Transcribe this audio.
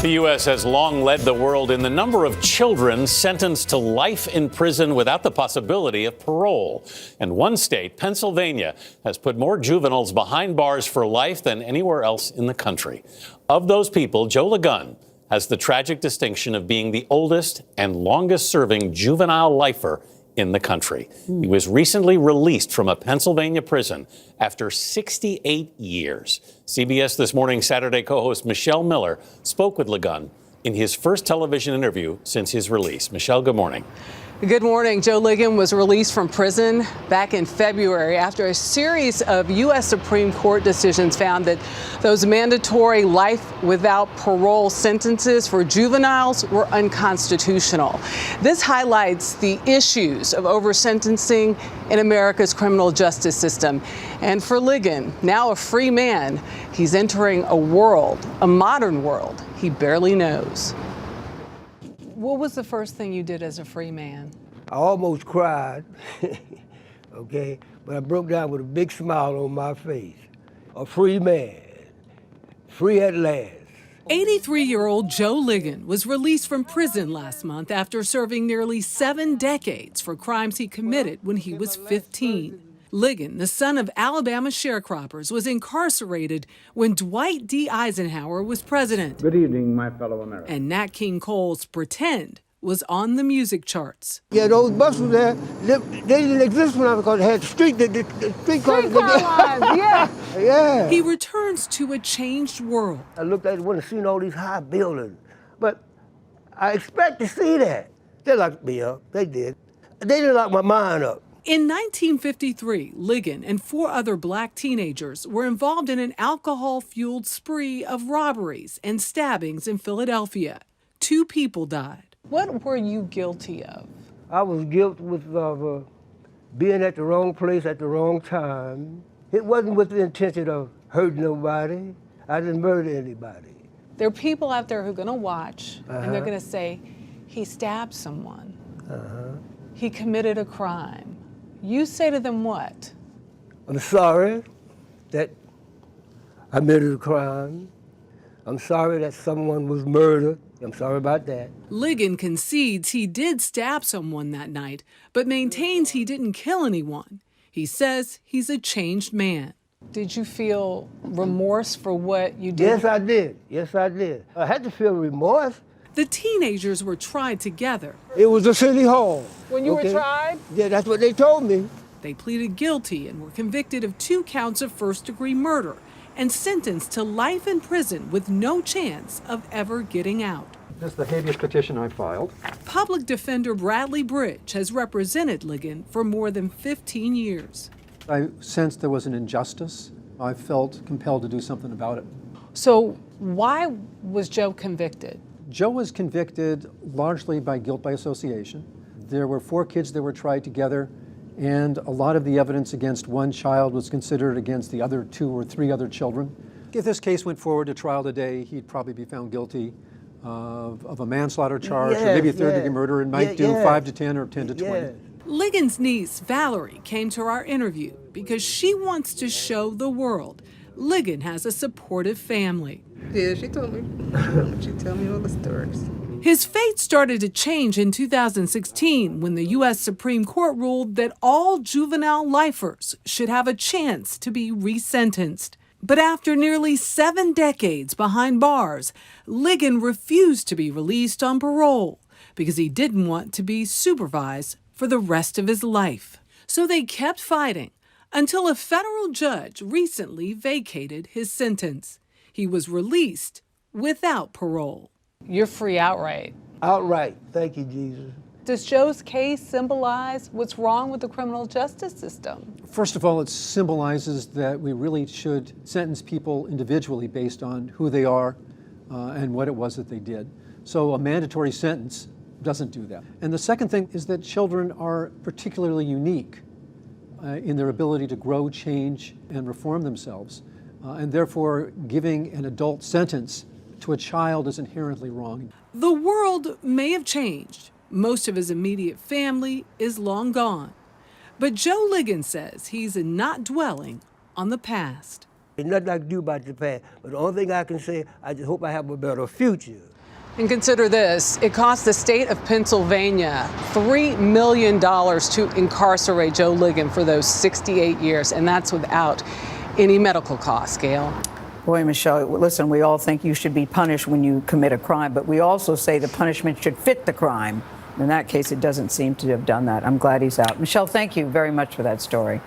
The U.S. has long led the world in the number of children sentenced to life in prison without the possibility of parole. And one state, Pennsylvania, has put more juveniles behind bars for life than anywhere else in the country. Of those people, Joe Ligon has the tragic distinction of being the oldest and longest serving juvenile lifer in the country. He was recently released from a Pennsylvania prison after 68 years. CBS This Morning Saturday co-host Michelle Miller spoke with Ligon in his first television interview since his release. Michelle, good morning. Good morning. Joe Ligon was released from prison back in February after a series of U.S. Supreme Court decisions found that those mandatory life without parole sentences for juveniles were unconstitutional. This highlights the issues of oversentencing in America's criminal justice system. And for Ligon, now a free man, he's entering a world, a modern world, he barely knows. What was the first thing you did as a free man? I almost cried, okay, but I broke down with a big smile on my face. A free man, free at last. 83-year-old Joe Ligon was released from prison last month after serving nearly 7 decades for crimes he committed when he was 15. Ligon, the son of Alabama sharecroppers, was incarcerated when Dwight D. Eisenhower was president. Good evening, my fellow Americans. And Nat King Cole's Pretend was on the music charts. Yeah, those buses there, they didn't exist when I was because they had the streetcar lines, yeah. Yeah. He returns to a changed world. I looked at it when I seen all these high buildings, but I expect to see that. They locked me up, they did. They didn't lock my mind up. In 1953, Ligon and 4 other black teenagers were involved in an alcohol-fueled spree of robberies and stabbings in Philadelphia. 2 people died. What were you guilty of? I was guilty of being at the wrong place at the wrong time. It wasn't with the intention of hurting nobody. I didn't murder anybody. There are people out there who are going to watch, and they're going to say, he stabbed someone. He committed a crime. You say to them what? I'm sorry that I committed a crime. I'm sorry that someone was murdered. I'm sorry about that. Ligon concedes he did stab someone that night, but maintains he didn't kill anyone. He says he's a changed man. Did you feel remorse for what you did? Yes, I did. Yes, I did. I had to feel remorse. The teenagers were tried together. It was a city hall. When you were tried? Yeah, that's what they told me. They pleaded guilty and were convicted of 2 counts of first-degree murder and sentenced to life in prison with no chance of ever getting out. This is the habeas petition I filed. Public defender Bradley Bridge has represented Ligon for more than 15 years. I sensed there was an injustice. I felt compelled to do something about it. So why was Joe convicted? Joe was convicted largely by guilt by association. There were 4 kids that were tried together, and a lot of the evidence against one child was considered against the other 2 or 3 other children. If this case went forward to trial today, he'd probably be found guilty of a manslaughter charge, or maybe a third-degree murder, and might do 5 to 10 or 10 to 20. Ligon's niece, Valerie, came to our interview because she wants to show the world Ligon has a supportive family. Yeah, she told me. She told me all the stories. His fate started to change in 2016 when the U.S. Supreme Court ruled that all juvenile lifers should have a chance to be resentenced. But after nearly 7 decades behind bars, Ligon refused to be released on parole because he didn't want to be supervised for the rest of his life. So they kept fighting until a federal judge recently vacated his sentence. He was released without parole. You're free outright. Outright. Thank you, Jesus. Does Joe's case symbolize what's wrong with the criminal justice system? First of all, it symbolizes that we really should sentence people individually based on who they are and what it was that they did. So a mandatory sentence doesn't do that. And the second thing is that children are particularly unique in their ability to grow, change, and reform themselves. And therefore, giving an adult sentence to a child is inherently wrong. The world may have changed. Most of his immediate family is long gone. But Joe Ligon says he's not dwelling on the past. There's nothing I can do about the past. But the only thing I can say, I just hope I have a better future. And consider this, it cost the state of Pennsylvania $3 million to incarcerate Joe Ligon for those 68 years, and that's without any medical costs, Gail. Boy, Michelle, listen, we all think you should be punished when you commit a crime, but we also say the punishment should fit the crime. In that case, it doesn't seem to have done that. I'm glad he's out. Michelle, thank you very much for that story.